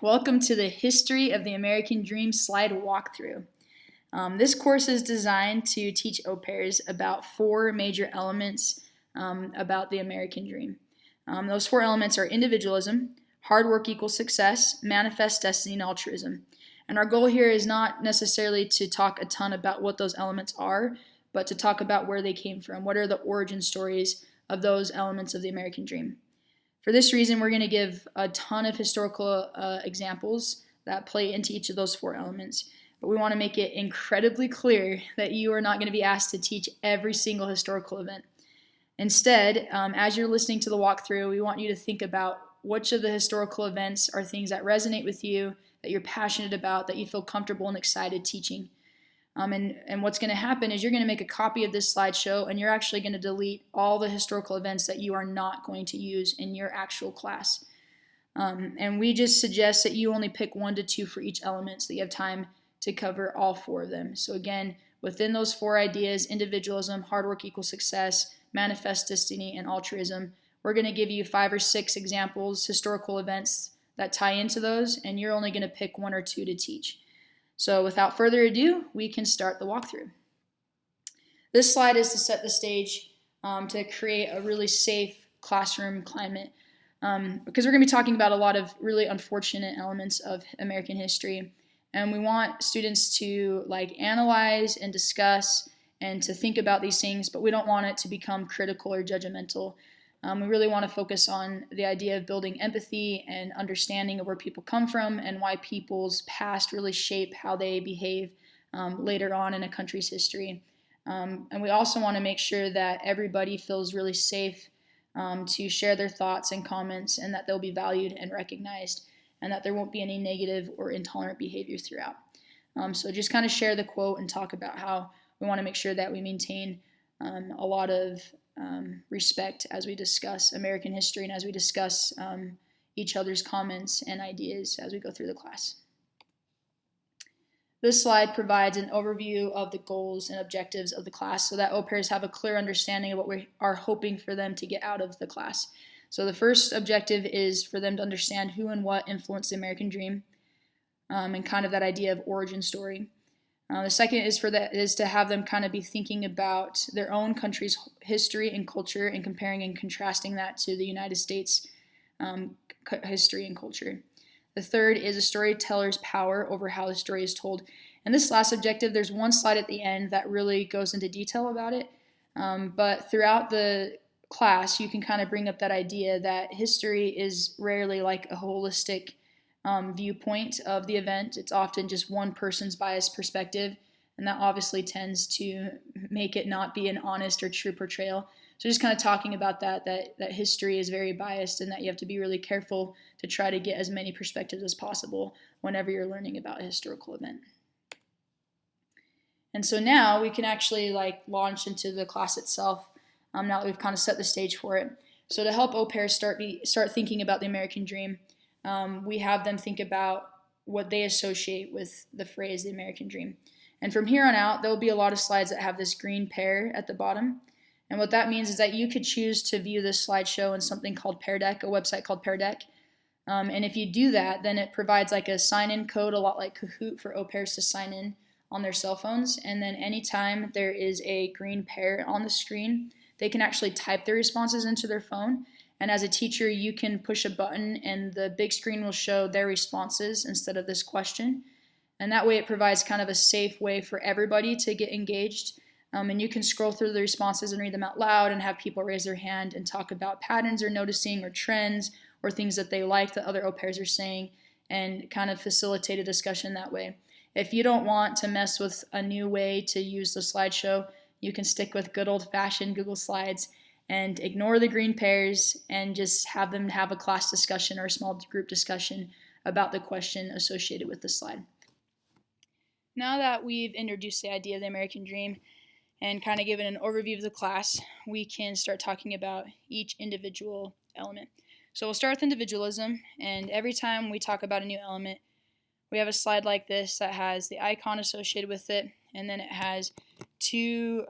Welcome to the History of the American Dream slide walkthrough. This course is designed to teach au pairs about four major elements about the American Dream. Those four elements are individualism, hard work equals success, manifest destiny, and altruism. And our goal here is not necessarily to talk a ton about what those elements are, but to talk about where they came from. What are the origin stories of those elements of the American Dream? For this reason, we're going to give a ton of historical examples that play into each of those four elements. But we want to make it incredibly clear that you are not going to be asked to teach every single historical event. Instead, as you're listening to the walkthrough, we want you to think about which of the historical events are things that resonate with you, that you're passionate about, that you feel comfortable and excited teaching. And what's going to happen is you're going to make a copy of this slideshow and you're actually going to delete all the historical events that you are not going to use in your actual class. And we just suggest that you only pick 1 to 2 for each element so that you have time to cover all 4 of them. So again, within those 4 ideas, individualism, hard work equals success, manifest destiny, and altruism, we're going to give you 5 or 6 examples, historical events that tie into those, and you're only going to pick 1 or 2 to teach. So without further ado, we can start the walkthrough. This slide is to set the stage to create a really safe classroom climate because we're going to be talking about a lot of really unfortunate elements of American history. And we want students to analyze and discuss and to think about these things, but we don't want it to become critical or judgmental. We really want to focus on the idea of building empathy and understanding of where people come from and why people's past really shape how they behave later on in a country's history. And we also want to make sure that everybody feels really safe to share their thoughts and comments and that they'll be valued and recognized and that there won't be any negative or intolerant behavior throughout. So just kind of share the quote and talk about how we want to make sure that we maintain a lot of respect as we discuss American history and as we discuss each other's comments and ideas as we go through the class. This slide provides an overview of the goals and objectives of the class so that au pairs have a clear understanding of what we are hoping for them to get out of the class. So the first objective is for them to understand who and what influenced the American Dream and kind of that idea of origin story. The second is to have them kind of be thinking about their own country's history and culture and comparing and contrasting that to the United States history and culture. The third is a storyteller's power over how the story is told. And this last objective, there's one slide at the end that really goes into detail about it. But throughout the class, you can kind of bring up that idea that history is rarely like a holistic viewpoint of the event. It's often just one person's biased perspective, and that obviously tends to make it not be an honest or true portrayal. So just kind of talking about that history is very biased and that you have to be really careful to try to get as many perspectives as possible whenever you're learning about a historical event. And so now we can actually launch into the class itself now that we've kind of set the stage for it. So to help au pairs start thinking about the American Dream, we have them think about what they associate with the phrase the American Dream. And from here on out, there will be a lot of slides that have this green pear at the bottom. And what that means is that you could choose to view this slideshow in something called Pear Deck, a website called Pear Deck. And if you do that, then it provides a sign-in code, a lot like Kahoot, for au pairs to sign in on their cell phones. And then anytime there is a green pear on the screen, they can actually type their responses into their phone. And as a teacher, you can push a button and the big screen will show their responses instead of this question. And that way it provides kind of a safe way for everybody to get engaged. And you can scroll through the responses and read them out loud and have people raise their hand and talk about patterns they're noticing or trends or things that they like that other au pairs are saying and kind of facilitate a discussion that way. If you don't want to mess with a new way to use the slideshow, you can stick with good old-fashioned Google Slides and ignore the green pears and just have them have a class discussion or a small group discussion about the question associated with the slide. Now that we've introduced the idea of the American Dream and kind of given an overview of the class, we can start talking about each individual element. So we'll start with individualism, and every time we talk about a new element, we have a slide like this that has the icon associated with it, and then it has 2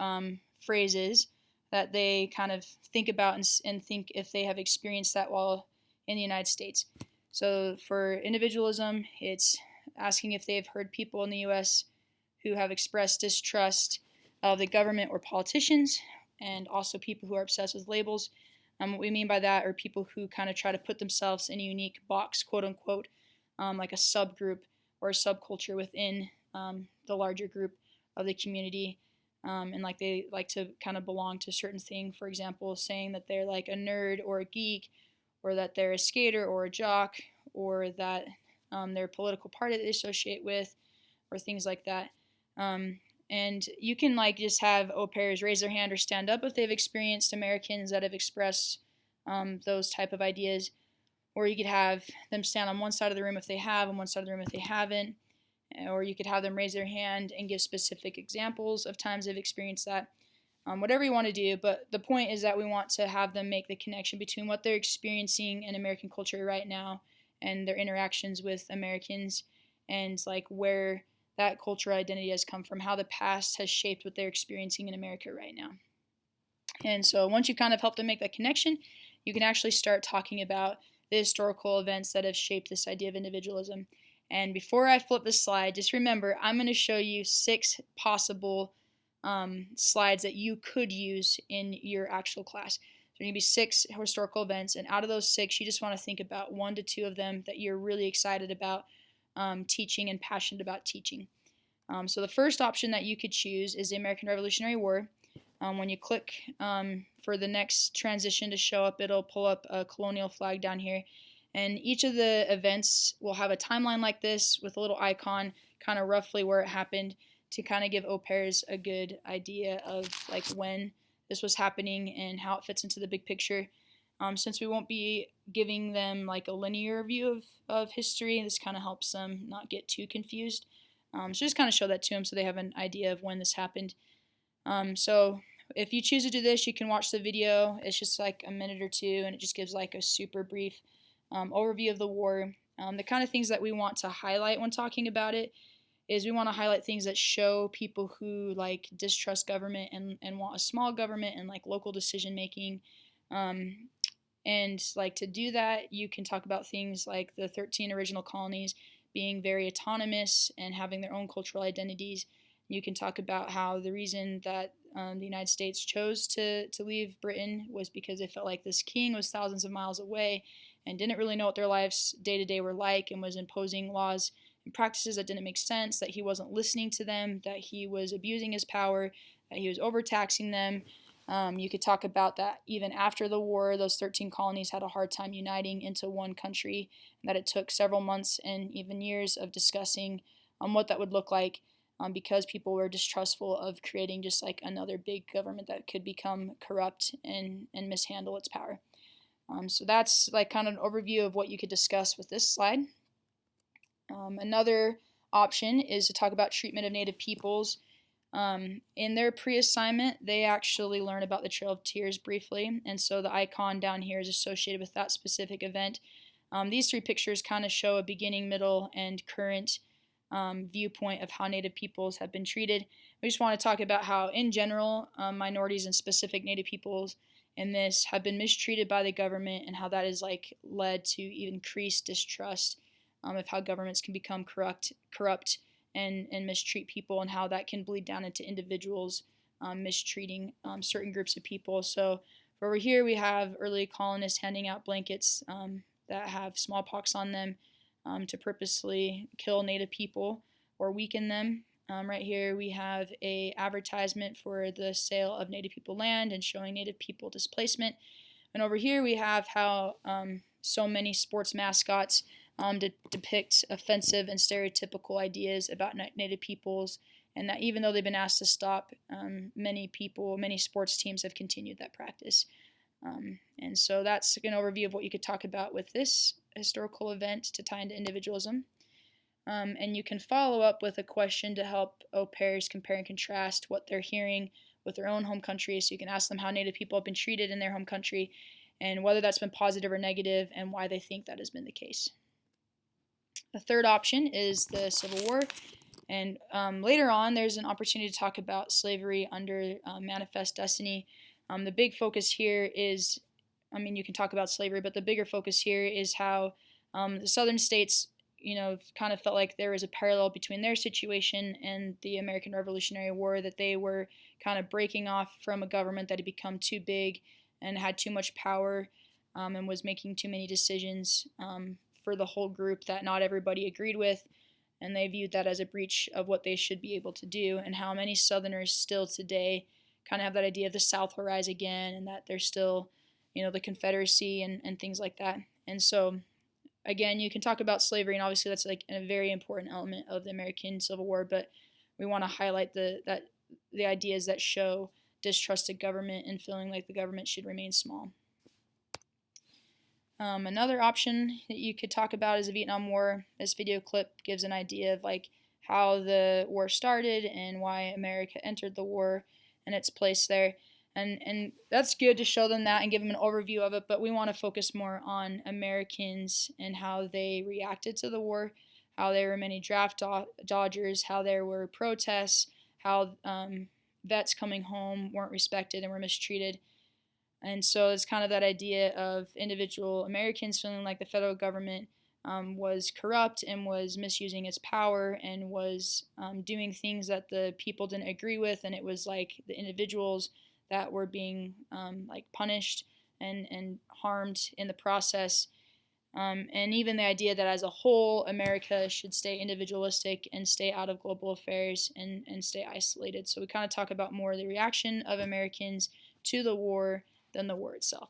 phrases that they kind of think about and think if they have experienced that while in the United States. So for individualism, it's asking if they've heard people in the U.S. who have expressed distrust of the government or politicians, and also people who are obsessed with labels. What we mean by that are people who kind of try to put themselves in a unique box, quote unquote, like a subgroup or a subculture within the larger group of the community. And like they like to kind of belong to a certain thing. For example, saying that they're like a nerd or a geek, or that they're a skater or a jock, or that they're a political party that they associate with, or things like that. And you can like just have au pairs raise their hand or stand up if they've experienced Americans that have expressed those type of ideas, or you could have them stand on one side of the room if they have, on one side of the room if they haven't, or you could have them raise their hand and give specific examples of times they've experienced that. Whatever you want to do, but the point is that we want to have them make the connection between what they're experiencing in American culture right now and their interactions with Americans, and like where that cultural identity has come from, how the past has shaped what they're experiencing in America right now. And so once you kind of help them make that connection, you can actually start talking about the historical events that have shaped this idea of individualism. And before I flip this slide, just remember I'm going to show you 6 possible slides that you could use in your actual class. There are going to be 6 historical events, and out of those 6, you just want to think about 1 to 2 of them that you're really excited about teaching and passionate about teaching. So the first option that you could choose is the American Revolutionary War. When you click for the next transition to show up, it'll pull up a colonial flag down here. And each of the events will have a timeline like this with a little icon, kind of roughly where it happened, to kind of give au pairs a good idea of like when this was happening and how it fits into the big picture. Since we won't be giving them like a linear view of history, this kind of helps them not get too confused. So just kind of show that to them so they have an idea of when this happened. So if you choose to do this, you can watch the video. It's just like a minute or 2, and it just gives like a super brief overview of the war. The kind of things that we want to highlight when talking about it is we want to highlight things that show people who like distrust government and want a small government and like local decision making. And like to do that, you can talk about things like the 13 original colonies being very autonomous and having their own cultural identities. You can talk about how the reason that the United States chose to leave Britain was because they felt like this king was thousands of miles away and didn't really know what their lives day to day were like, and was imposing laws and practices that didn't make sense, that he wasn't listening to them, that he was abusing his power, that he was overtaxing them. You could talk about that even after the war, those 13 colonies had a hard time uniting into one country, and that it took several months and even years of discussing what that would look like, because people were distrustful of creating just like another big government that could become corrupt and mishandle its power. So that's like kind of an overview of what you could discuss with this slide. Another option is to talk about treatment of Native peoples. In their pre-assignment, they actually learn about the Trail of Tears briefly, and so the icon down here is associated with that specific event. These 3 pictures kind of show a beginning, middle, and current viewpoint of how Native peoples have been treated. We just want to talk about how, in general, minorities and specific Native peoples in this have been mistreated by the government, and how that has like led to increased distrust of how governments can become corrupt and mistreat people, and how that can bleed down into individuals mistreating certain groups of people. So over here we have early colonists handing out blankets that have smallpox on them to purposely kill Native people or weaken them. Right here we have a advertisement for the sale of Native people land and showing Native people displacement. And over here we have how so many sports mascots depict offensive and stereotypical ideas about Native peoples, and that even though they've been asked to stop, many sports teams have continued that practice. And so that's an overview of what you could talk about with this historical event to tie into individualism. And you can follow up with a question to help au pairs compare and contrast what they're hearing with their own home country. So you can ask them how Native people have been treated in their home country, and whether that's been positive or negative, and why they think that has been the case. The third option is the Civil War, and later on there's an opportunity to talk about slavery under Manifest Destiny. The big focus here is, you can talk about slavery, but the bigger focus here is how The southern states, kind of felt like there was a parallel between their situation and the American Revolutionary War, that they were kind of breaking off from a government that had become too big and had too much power, and was making too many decisions for the whole group that not everybody agreed with. And they viewed that as a breach of what they should be able to do, and how many Southerners still today kind of have that idea of the South will rise again, and that there's still, the Confederacy and things like that. And so, again, you can talk about slavery, and obviously that's like a very important element of the American Civil War, but we want to highlight the ideas that show distrust of government and feeling like the government should remain small. Another option that you could talk about is the Vietnam War. This video clip gives an idea of like how the war started and why America entered the war and its place there. And that's good to show them that and give them an overview of it, but we want to focus more on Americans and how they reacted to the war, how there were many draft dodgers, how there were protests, how vets coming home weren't respected and were mistreated. And so it's kind of that idea of individual Americans feeling like the federal government was corrupt and was misusing its power and was doing things that the people didn't agree with, and it was like the individuals that were being like punished and harmed in the process. And even the idea that as a whole, America should stay individualistic and stay out of global affairs and stay isolated. So we kind of talk about more the reaction of Americans to the war than the war itself.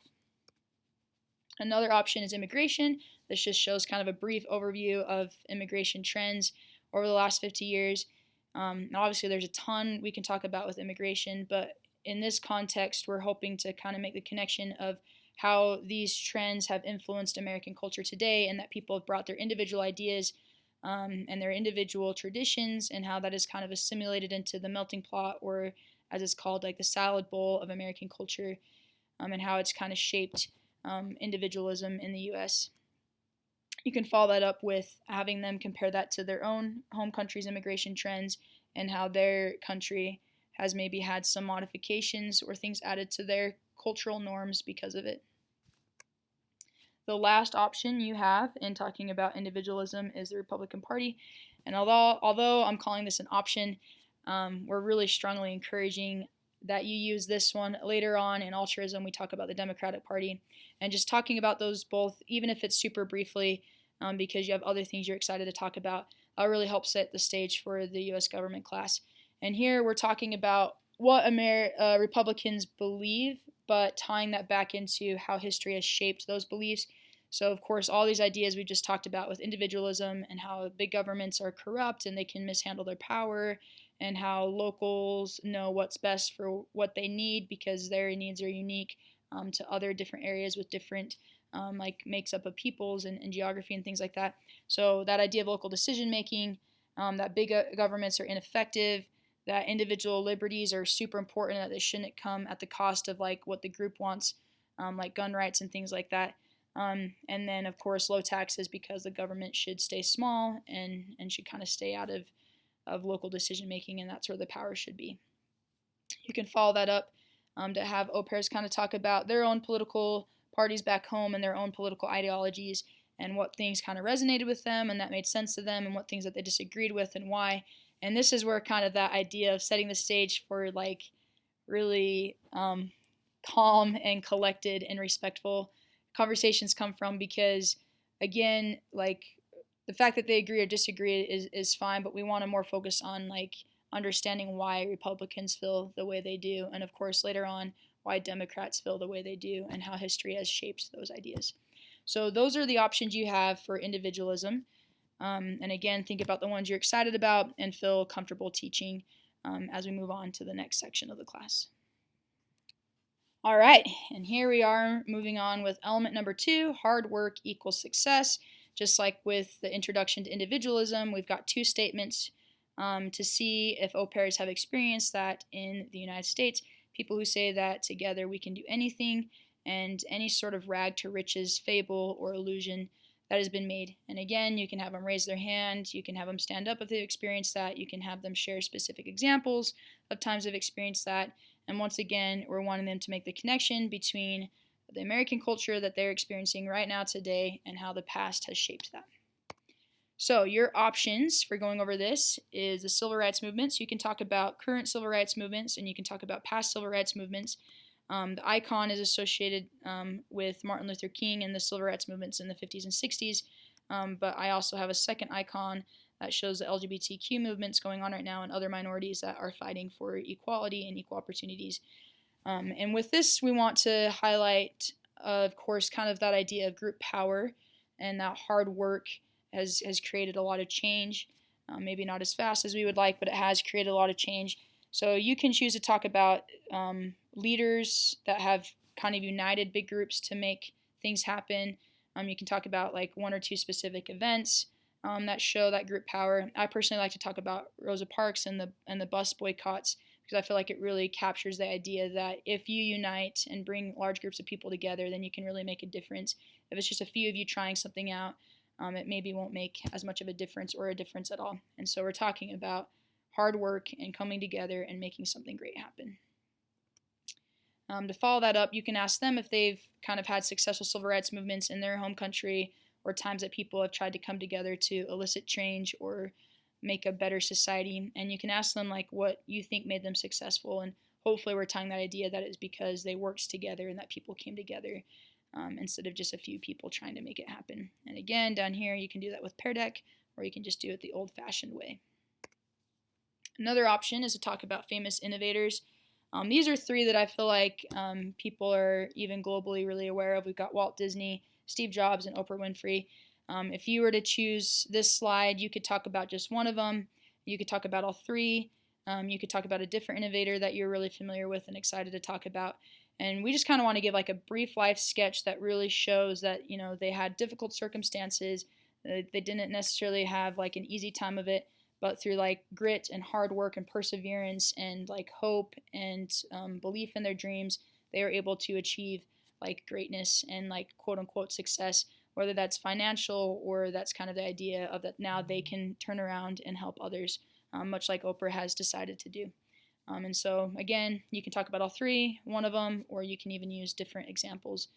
Another option is immigration. This just shows kind of a brief overview of immigration trends over the last 50 years. Obviously, there's a ton we can talk about with immigration, but in this context, we're hoping to kind of make the connection of how these trends have influenced American culture today, and that people have brought their individual ideas and their individual traditions, and how that is kind of assimilated into the melting pot, or as it's called, like the salad bowl of American culture, and how it's kind of shaped individualism in the U.S. You can follow that up with having them compare that to their own home country's immigration trends and how their country has maybe had some modifications or things added to their cultural norms because of it. The last option you have in talking about individualism is the Republican Party. And although I'm calling this an option, we're really strongly encouraging that you use this one. Later on in altruism, we talk about the Democratic Party, and just talking about those both, even if it's super briefly, because you have other things you're excited to talk about, really helps set the stage for the U.S. government class. And here we're talking about what Republicans believe, but tying that back into how history has shaped those beliefs. So, of course, all these ideas we just talked about with individualism and how big governments are corrupt and they can mishandle their power, and how locals know what's best for what they need because their needs are unique to other different areas with different like makes up of peoples and geography and things like that. So that idea of local decision making, that big governments are ineffective, that individual liberties are super important, that they shouldn't come at the cost of like what the group wants, like gun rights and things like that. And then, of course, low taxes, because the government should stay small and should kind of stay out of local decision making, and that's where the power should be. You can follow that up to have au pairs kind of talk about their own political parties back home and their own political ideologies, and what things kind of resonated with them and that made sense to them, and what things that they disagreed with and why. And this is where kind of that idea of setting the stage for like really calm and collected and respectful conversations come from, because again, like the fact that they agree or disagree is fine, but we want to more focus on like understanding why Republicans feel the way they do, and of course later on why Democrats feel the way they do, and how history has shaped those ideas. So those are the options you have for individualism. And again, think about the ones you're excited about and feel comfortable teaching as we move on to the next section of the class. All right, and here we are moving on with element number 2, hard work equals success. Just like with the introduction to individualism, we've got 2 statements to see if au pairs have experienced that in the United States. People who say that together we can do anything, and any sort of rag to riches fable or illusion that has been made. And again, you can have them raise their hand, you can have them stand up if they've experienced that, you can have them share specific examples of times they've experienced that. And once again, we're wanting them to make the connection between the American culture that they're experiencing right now today and how the past has shaped that. So your options for going over this is the civil rights movements. You can talk about current civil rights movements and you can talk about past civil rights movements. The icon is associated with Martin Luther King and the civil rights movements in the 50s and 60s. But I also have a second icon that shows the LGBTQ movements going on right now and other minorities that are fighting for equality and equal opportunities. And with this, we want to highlight, of course, kind of that idea of group power and that hard work has created a lot of change. Maybe not as fast as we would like, but it has created a lot of change. So you can choose to talk about leaders that have kind of united big groups to make things happen. You can talk about like one or two specific events that show that group power. I personally like to talk about Rosa Parks and the bus boycotts because I feel like it really captures the idea that if you unite and bring large groups of people together, then you can really make a difference. If it's just a few of you trying something out, it maybe won't make as much of a difference or a difference at all. And so we're talking about hard work and coming together and making something great happen. To follow that up, you can ask them if they've kind of had successful civil rights movements in their home country or times that people have tried to come together to elicit change or make a better society. And you can ask them like what you think made them successful. And hopefully we're tying that idea that it's because they worked together and that people came together instead of just a few people trying to make it happen. And again, down here, you can do that with Pear Deck or you can just do it the old-fashioned way. Another option is to talk about famous innovators. These are three that I feel like people are even globally really aware of. We've got Walt Disney, Steve Jobs, and Oprah Winfrey. If you were to choose this slide, you could talk about just one of them. You could talk about all three. You could talk about a different innovator that you're really familiar with and excited to talk about. And we just kind of want to give like a brief life sketch that really shows that, you know, they had difficult circumstances. They didn't necessarily have like an easy time of it, but through like grit and hard work and perseverance and like hope and belief in their dreams, they are able to achieve like greatness and like quote unquote success, whether that's financial or that's kind of the idea of that now they can turn around and help others, much like Oprah has decided to do. And so again, you can talk about all three, one of them, or you can even use different examples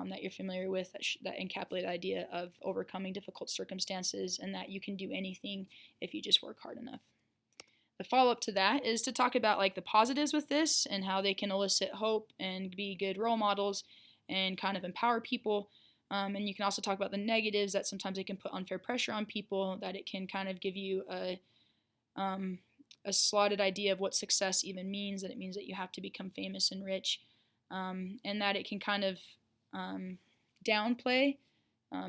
that you're familiar with that encapsulate the idea of overcoming difficult circumstances and that you can do anything if you just work hard enough. The follow-up to that is to talk about like the positives with this and how they can elicit hope and be good role models and kind of empower people. And you can also talk about the negatives that sometimes it can put unfair pressure on people, that it can kind of give you a slotted idea of what success even means, that it means that you have to become famous and rich, and that it can kind of downplay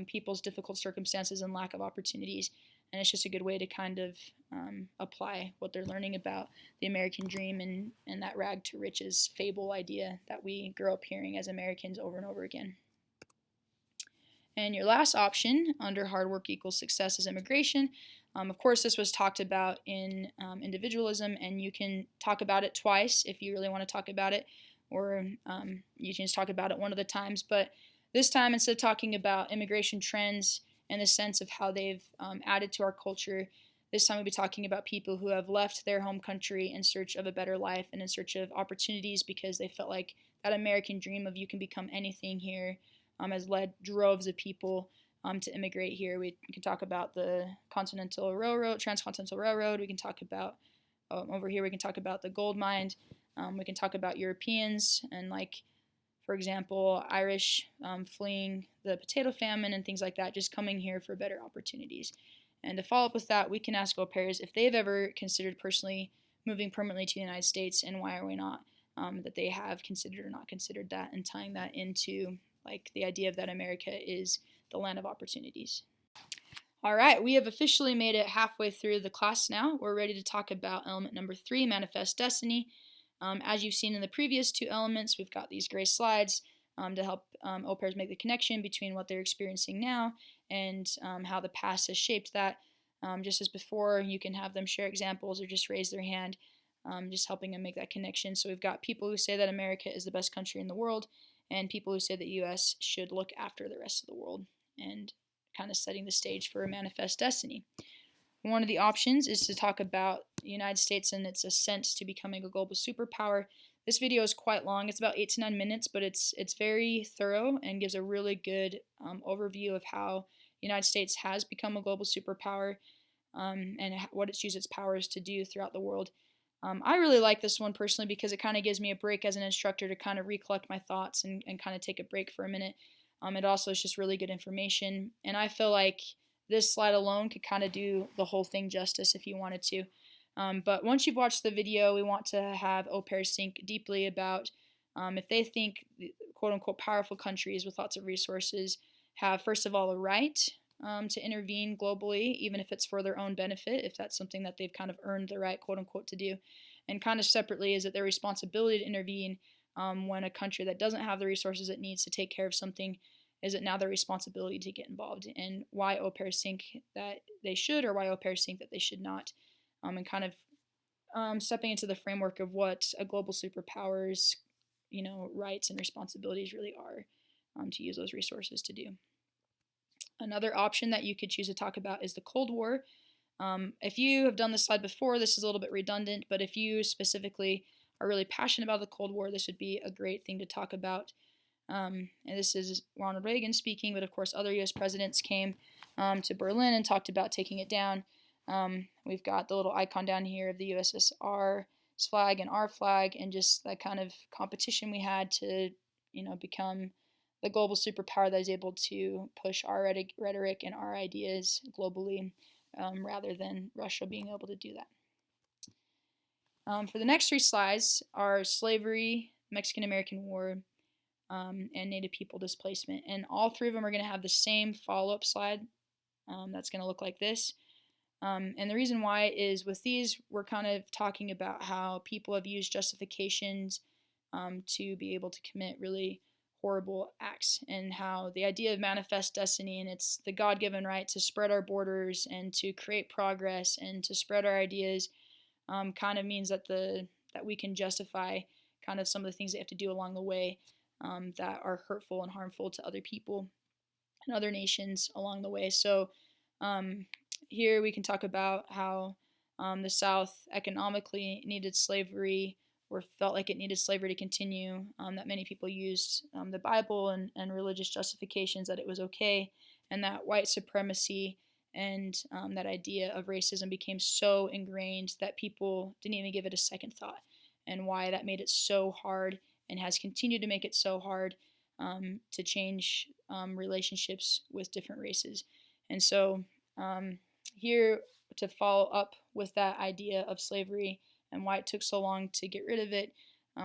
people's difficult circumstances and lack of opportunities. And it's just a good way to kind of apply what they're learning about the American dream and that rag to riches fable idea that we grow up hearing as Americans over and over again. And your last option under hard work equals success is immigration. Of course, this was talked about in individualism, and you can talk about it twice if you really want to talk about it, or you can just talk about it one of the times. But this time, instead of talking about immigration trends and the sense of how they've added to our culture, this time we'll be talking about people who have left their home country in search of a better life and in search of opportunities because they felt like that American dream of you can become anything here has led droves of people to immigrate here. We can talk about the Transcontinental Railroad. We can talk about, over here, we can talk about the gold mine. We can talk about Europeans and, like, for example, Irish fleeing the potato famine and things like that, just coming here for better opportunities. And to follow up with that, we can ask au pairs if they've ever considered personally moving permanently to the United States and why or why not, that they have considered or not considered that, and tying that into like the idea of that America is the land of opportunities. All right, we have officially made it halfway through the class now. We're ready to talk about element number 3, manifest destiny. As you've seen in the previous two elements, we've got these gray slides to help au pairs make the connection between what they're experiencing now and how the past has shaped that. Just as before, you can have them share examples or just raise their hand, just helping them make that connection. So we've got people who say that America is the best country in the world, and people who say that U.S. should look after the rest of the world, and kind of setting the stage for a manifest destiny. One of the options is to talk about the United States and its ascent to becoming a global superpower. This video is quite long. It's about 8 to 9 minutes, but it's very thorough and gives a really good overview of how the United States has become a global superpower and what it's used its powers to do throughout the world. I really like this one personally because it kind of gives me a break as an instructor to kind of recollect my thoughts and kind of take a break for a minute. It also is just really good information, and I feel like this slide alone could kind of do the whole thing justice if you wanted to. But once you've watched the video, we want to have au pairs think deeply about if they think quote-unquote powerful countries with lots of resources have, first of all, a right to intervene globally, even if it's for their own benefit, if that's something that they've kind of earned the right, quote-unquote, to do. And kind of separately, is it their responsibility to intervene when a country that doesn't have the resources it needs to take care of something, is it now their responsibility to get involved? And why au pairs think that they should, or why au pairs think that they should not? And kind of stepping into the framework of what a global superpower's, rights and responsibilities really are to use those resources to do. Another option that you could choose to talk about is the Cold War. If you have done this slide before, this is a little bit redundant, but if you specifically are really passionate about the Cold War, this would be a great thing to talk about. And this is Ronald Reagan speaking, but of course other U.S. presidents came to Berlin and talked about taking it down. We've got the little icon down here of the USSR's flag and our flag, and just that kind of competition we had to, become the global superpower that is able to push our rhetoric and our ideas globally, rather than Russia being able to do that. For the next 3 slides are slavery, Mexican-American War, and Native people displacement. And all 3 of them are going to have the same follow-up slide that's going to look like this. And the reason why is with these, we're kind of talking about how people have used justifications to be able to commit really horrible acts, and how the idea of manifest destiny and it's the God-given right to spread our borders and to create progress and to spread our ideas kind of means that that we can justify kind of some of the things they have to do along the way that are hurtful and harmful to other people and other nations along the way. So here we can talk about how the South economically needed slavery, or felt like it needed slavery to continue, that many people used the Bible and religious justifications that it was okay, and that white supremacy and that idea of racism became so ingrained that people didn't even give it a second thought, and why that made it so hard and has continued to make it so hard to change relationships with different races. And so here to follow up with that idea of slavery and why it took so long to get rid of it,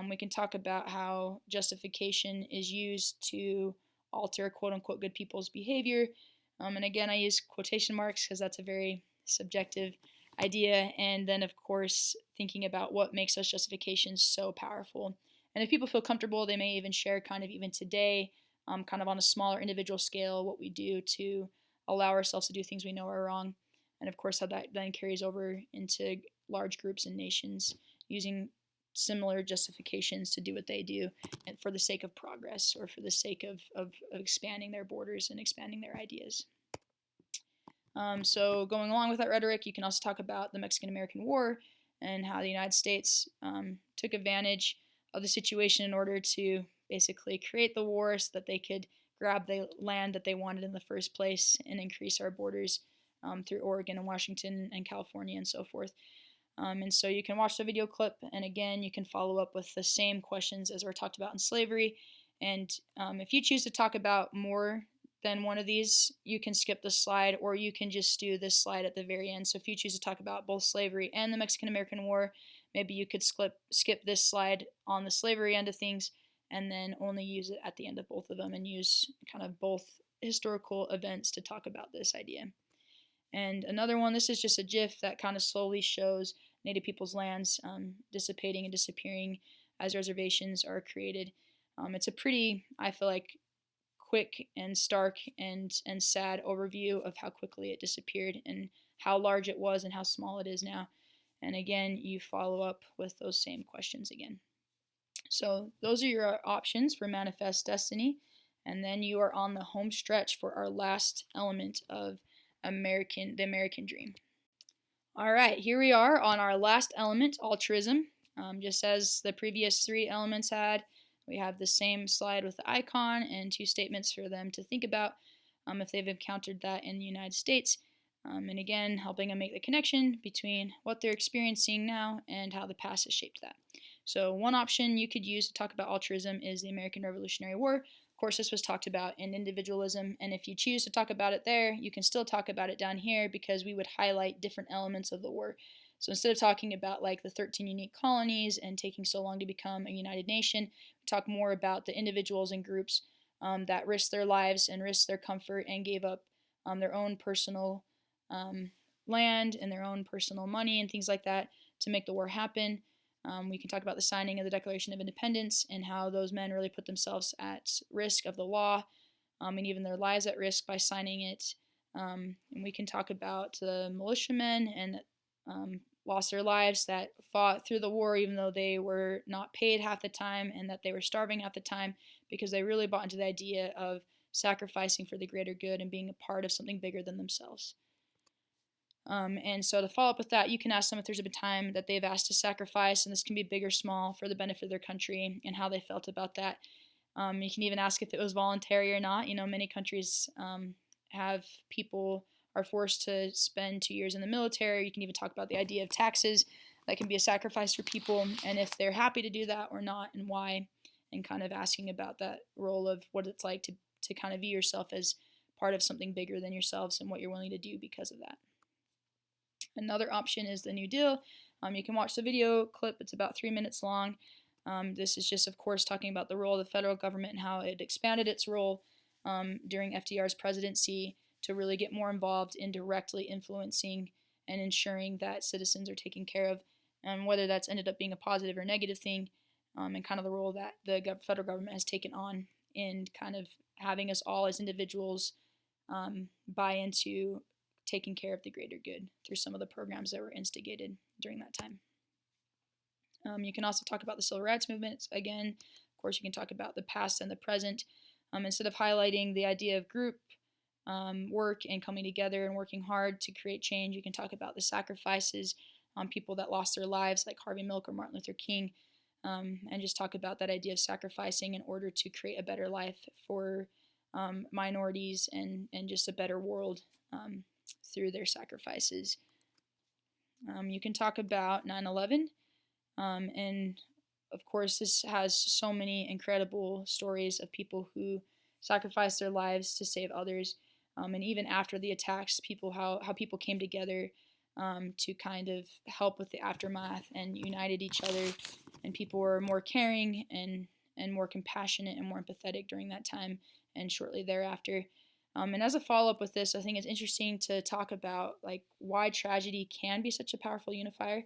we can talk about how justification is used to alter quote-unquote good people's behavior. And again, I use quotation marks because that's a very subjective idea. And then, of course, thinking about what makes those justifications so powerful. And if people feel comfortable, they may even share kind of even today, kind of on a smaller individual scale, what we do to allow ourselves to do things we know are wrong. And of course, how that then carries over into large groups and nations using similar justifications to do what they do, and for the sake of progress or for the sake of expanding their borders and expanding their ideas. So going along with that rhetoric, you can also talk about the Mexican-American War and how the United States took advantage of the situation in order to basically create the war so that they could grab the land that they wanted in the first place and increase our borders through Oregon and Washington and California and so forth. And so you can watch the video clip, and again, you can follow up with the same questions as were talked about in slavery. And if you choose to talk about more than one of these, you can skip the slide, or you can just do this slide at the very end. So if you choose to talk about both slavery and the Mexican-American War, maybe you could skip this slide on the slavery end of things and then only use it at the end of both of them, and use kind of both historical events to talk about this idea. And another one, this is just a GIF that kind of slowly shows Native people's lands dissipating and disappearing as reservations are created. It's a pretty, I feel like, quick and stark and sad overview of how quickly it disappeared and how large it was and how small it is now. And again, you follow up with those same questions again. So those are your options for Manifest Destiny. And then you are on the home stretch for our last element of the American Dream. All right, here we are on our last element, altruism. just as the previous three elements had. We have the same slide with the icon and two statements for them to think about if they've encountered that in the United States. And again, helping them make the connection between what they're experiencing now and how the past has shaped that. So one option you could use to talk about altruism is the American Revolutionary War. Of course, this was talked about in individualism, and if you choose to talk about it there, you can still talk about it down here because we would highlight different elements of the war. So instead of talking about like the 13 unique colonies and taking so long to become a united nation, we talk more about the individuals and groups that risked their lives and risked their comfort and gave up their own personal land and their own personal money and things like that to make the war happen. We can talk about the signing of the Declaration of Independence and how those men really put themselves at risk of the law and even their lives at risk by signing it. And we can talk about the militiamen and lost their lives that fought through the war even though they were not paid half the time and that they were starving half the time because they really bought into the idea of sacrificing for the greater good and being a part of something bigger than themselves. And so to follow up with that, you can ask them if there's been time that they've asked to sacrifice, and this can be big or small, for the benefit of their country and how they felt about that. You can even ask if it was voluntary or not. You know, many countries have people are forced to spend 2 years in the military. You can even talk about the idea of taxes that can be a sacrifice for people, and if they're happy to do that or not, and why, and kind of asking about that role of what it's like to kind of view yourself as part of something bigger than yourselves and what you're willing to do because of that. Another option is the New Deal. You can watch the video clip. It's about 3 minutes long. This is just, of course, talking about the role of the federal government and how it expanded its role during FDR's presidency to really get more involved in directly influencing and ensuring that citizens are taken care of, and whether that's ended up being a positive or negative thing, and kind of the role that the federal government has taken on in kind of having us all as individuals buy into taking care of the greater good through some of the programs that were instigated during that time. You can also talk about the civil rights movements. Again, of course, you can talk about the past and the present. Instead of highlighting the idea of group work and coming together and working hard to create change, you can talk about the sacrifices on people that lost their lives, like Harvey Milk or Martin Luther King, and just talk about that idea of sacrificing in order to create a better life for minorities and just a better world through their sacrifices. You can talk about 9/11, and of course this has so many incredible stories of people who sacrificed their lives to save others, and even after the attacks, how people came together to kind of help with the aftermath and united each other, and people were more caring and more compassionate and more empathetic during that time and shortly thereafter. And as a follow-up with this, I think it's interesting to talk about like why tragedy can be such a powerful unifier,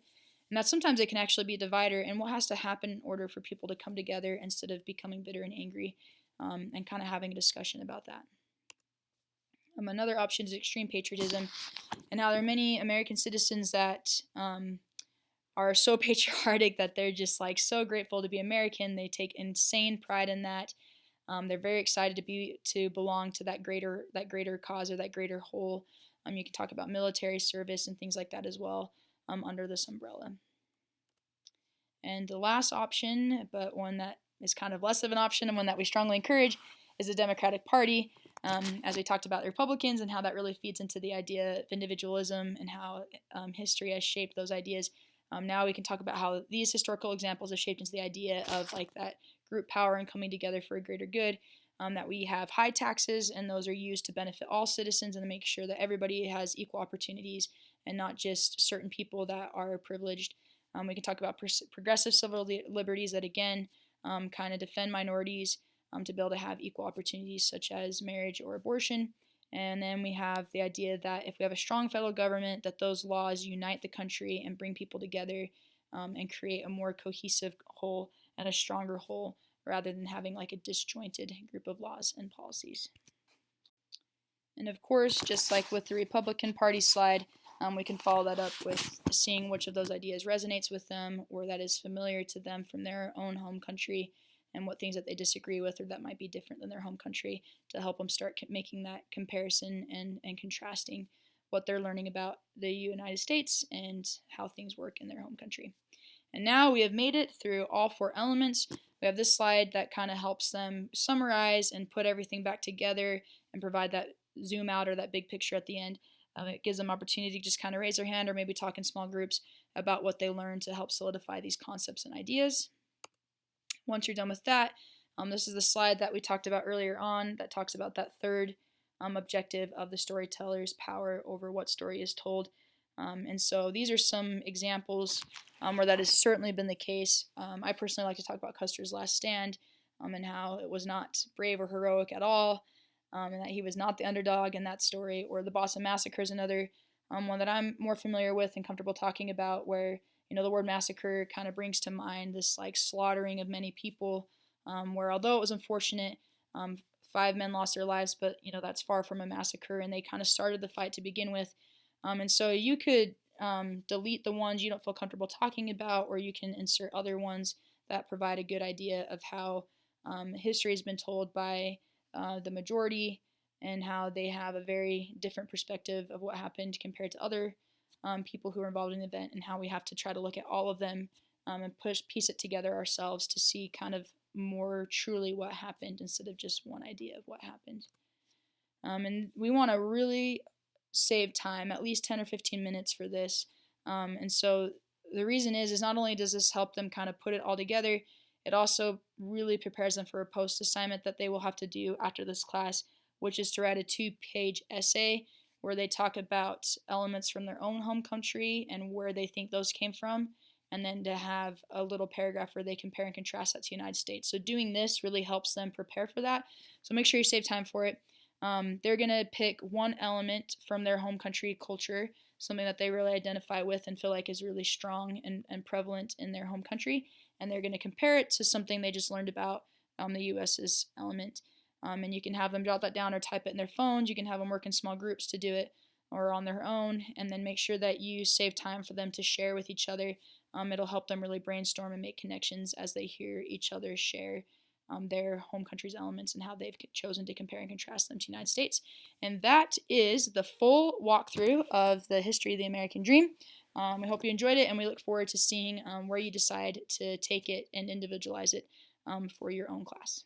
and that sometimes it can actually be a divider, and what has to happen in order for people to come together instead of becoming bitter and angry, and kind of having a discussion about that. Another option is extreme patriotism, and how there are many American citizens that are so patriotic that they're just like so grateful to be American. They take insane pride in that. They're very excited to belong to that greater cause or that greater whole. You can talk about military service and things like that as well under this umbrella. And the last option, but one that is kind of less of an option and one that we strongly encourage, is the Democratic Party. As we talked about the Republicans and how that really feeds into the idea of individualism and how history has shaped those ideas. Now we can talk about how these historical examples have shaped into the idea of like that group power and coming together for a greater good, that we have high taxes and those are used to benefit all citizens and to make sure that everybody has equal opportunities and not just certain people that are privileged. We can talk about progressive civil liberties that again kind of defend minorities to be able to have equal opportunities such as marriage or abortion. And then we have the idea that if we have a strong federal government, that those laws unite the country and bring people together and create a more cohesive whole and a stronger whole rather than having like a disjointed group of laws and policies. And of course, just like with the Republican Party slide, we can follow that up with seeing which of those ideas resonates with them or that is familiar to them from their own home country, and what things that they disagree with or that might be different than their home country to help them start making that comparison and contrasting what they're learning about the United States and how things work in their home country. And now we have made it through all 4 elements. We have this slide that kind of helps them summarize and put everything back together and provide that zoom out or that big picture at the end. It gives them opportunity to just kind of raise their hand or maybe talk in small groups about what they learned to help solidify these concepts and ideas. Once you're done with that, this is the slide that we talked about earlier on that talks about that third objective of the storyteller's power over what story is told. And so these are some examples where that has certainly been the case. I personally like to talk about Custer's Last Stand and how it was not brave or heroic at all, and that he was not the underdog in that story. Or the Boston Massacre is another one that I'm more familiar with and comfortable talking about, where the word massacre kind of brings to mind this like slaughtering of many people, where although it was unfortunate, 5 men lost their lives, but that's far from a massacre, and they kind of started the fight to begin with. And so you could delete the ones you don't feel comfortable talking about, or you can insert other ones that provide a good idea of how history has been told by the majority and how they have a very different perspective of what happened compared to other people who were involved in the event, and how we have to try to look at all of them and piece it together ourselves to see kind of more truly what happened instead of just one idea of what happened. And we want to really save time, at least 10 or 15 minutes for this. And so the reason is not only does this help them kind of put it all together, it also really prepares them for a post assignment that they will have to do after this class, which is to write a 2-page essay where they talk about elements from their own home country and where they think those came from, and then to have a little paragraph where they compare and contrast that to the United States. So doing this really helps them prepare for that. So make sure you save time for it. They're going to pick one element from their home country culture, something that they really identify with and feel like is really strong and prevalent in their home country, and they're going to compare it to something they just learned about the U.S.'s element. And you can have them jot that down or type it in their phones. You can have them work in small groups to do it or on their own, and then make sure that you save time for them to share with each other. It'll help them really brainstorm and make connections as they hear each other share their home country's elements and how they've chosen to compare and contrast them to the United States. And that is the full walkthrough of the history of the American Dream. We hope you enjoyed it, and we look forward to seeing where you decide to take it and individualize it for your own class.